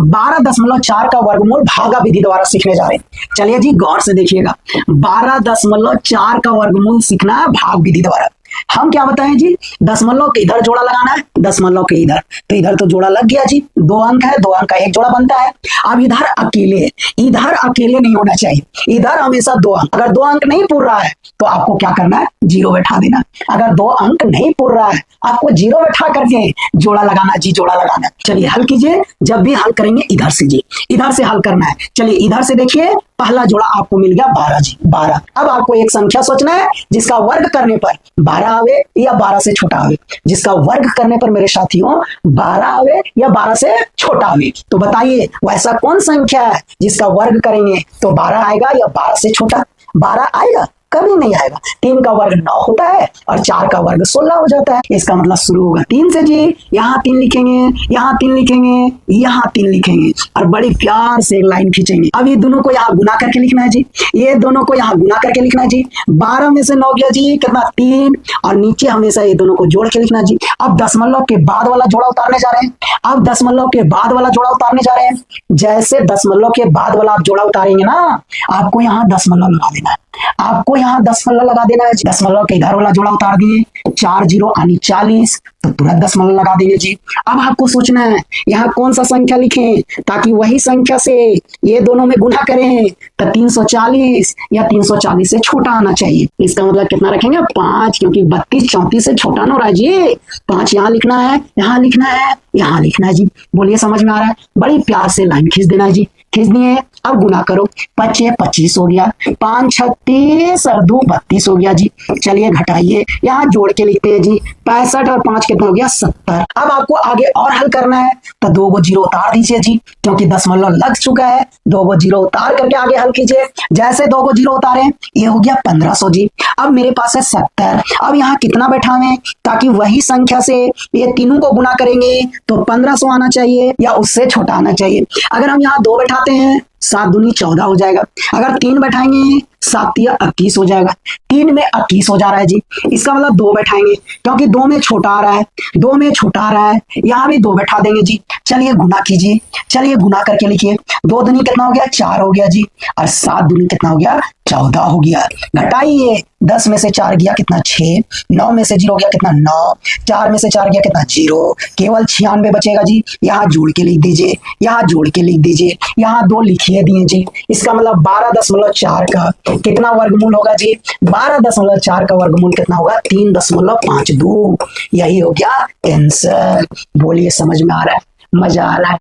12.4 का वर्गमूल भागा विधि द्वारा सीखने जा रहे हैं। चलिए जी गौर से देखिएगा, 12.4 का वर्गमूल सीखना है भाग विधि द्वारा। हम क्या बताएं जी, दशमलव के इधर जोड़ा लगाना है, दशमलव के इधर, तो इधर तो जोड़ा लग गया जी, 2 अंक है, 2 अंक का एक जोड़ा बनता है। अब इधर अकेले नहीं होना चाहिए, इधर हमेशा 2 अंक। अगर 2 अंक नहीं पूर रहा है तो आपको क्या करना है, 0 बैठा देना। अगर 2 अंक नहीं पूर रहा है आपको 0 बैठा करके जोड़ा लगाना जी, जोड़ा लगाना। चलिए हल कीजिए, जब भी हल करेंगे इधर से जी, इधर से हल करना है। चलिए इधर से देखिए, पहला जोड़ा आपको मिल गया 12 जी, 12। अब आपको एक संख्या सोचना है जिसका वर्ग करने पर 12 आवे या 12 से छोटा आवे। जिसका वर्ग करने पर मेरे साथियों 12 आवे या 12 से छोटा आवे। तो बताइए वैसा कौन संख्या है जिसका वर्ग करेंगे तो 12 आएगा या 12 से छोटा? 12 आएगा? कभी नहीं आएगा। 3 का वर्ग 9 होता है और 4 का वर्ग 16 हो जाता है। इसका मतलब शुरू होगा 3 से जी, यहाँ 3 लिखेंगे, यहाँ 3 लिखेंगे, यहाँ 3 लिखेंगे और बड़ी प्यार से एक लाइन खींचेंगे। अब ये दोनों को यहाँ गुना करके लिखना है जी, ये दोनों को यहाँ गुना करके लिखना है जी। 12 में से 9 गया जी, कितना 3, और नीचे हमेशा ये दोनों को जोड़ के लिखना है जी। अब दशमलव के बाद वाला जोड़ा उतारने जा रहे हैं। अब दशमलव के बाद वाला जोड़ा उतारने जा रहे हैं। जैसे दशमलव के बाद वाला आप जोड़ा उतारेंगे ना, आपको यहाँ दशमलव लगा देना है, आपको यहाँ दशमलव लगा देना है। दशमलव के इधर वाला जोड़ा उतार दिए, 4 0 यानी 40, तो तुरंत दशमलव लगा देंगे जी। अब आपको सोचना है यहाँ कौन सा संख्या लिखें ताकि वही संख्या से ये दोनों में गुना करें, तो 340 या 340 से छोटा आना चाहिए। इसका मतलब कितना रखेंगे, 5, क्योंकि 32 34 से छोटा ना हो रहा है जी। 5 यहाँ लिखना है, यहाँ लिखना है, यहाँ लिखना है जी। बोलिए समझ में आ रहा है? बड़ी प्यार से लाइन खींच देना है जी। खींच दिए, अब गुना करो, 25 25 हो गया, 5 36 और 2 32 हो गया जी। चलिए घटाइए, यहाँ जोड़ के लिखते हैं जी, 65 और 5 कितना हो गया, 70। अब आपको आगे और हल करना है तो 2 को 0 उतार दीजिए जी, क्योंकि दशमलव लग चुका है। 2 को 0 उतार करके आगे हल कीजिए। जैसे 2 को 0 उतारे, ये हो गया 1500 जी। अब मेरे पास है 70। अब यहाँ कितना बैठावें ताकि वही संख्या से ये तीनों को गुना करेंगे तो 1500 आना चाहिए या उससे छोटा आना चाहिए। अगर हम यहाँ 2 बैठाते हैं, 7 दूनी 14 हो जाएगा। अगर 3 बैठाएंगे, 7 या 21 हो जाएगा। 3 में 21 हो जा रहा है जी। इसका मतलब 2 बैठाएंगे, क्योंकि 2 में छोटा आ रहा है, 2 में छोटा आ रहा है, यहाँ भी 2 बैठा देंगे जी। चलिए गुना कीजिए, चलिए गुना करके लिखिए। 2 दूनी कितना हो गया, 4 हो गया जी, और 7 दूनी कितना हो गया, 14 हो गया। घटाइए, 10 में से 4 गया कितना, 6, 9 में से 0 गया कितना, 9, 4 में से 4 गया कितना, 0, केवल 96 बचेगा जी। यहाँ जोड़ के लिख दीजिए, यहाँ जोड़ के लिख दीजिए, यहाँ 2 लिखिए दिए जी। इसका मतलब 12.4 का कितना वर्गमूल होगा जी, 12.4 का वर्गमूल कितना होगा, 3.52। यही हो गया आंसर। बोलिए समझ में आ रहा है, मजा आ रहा है?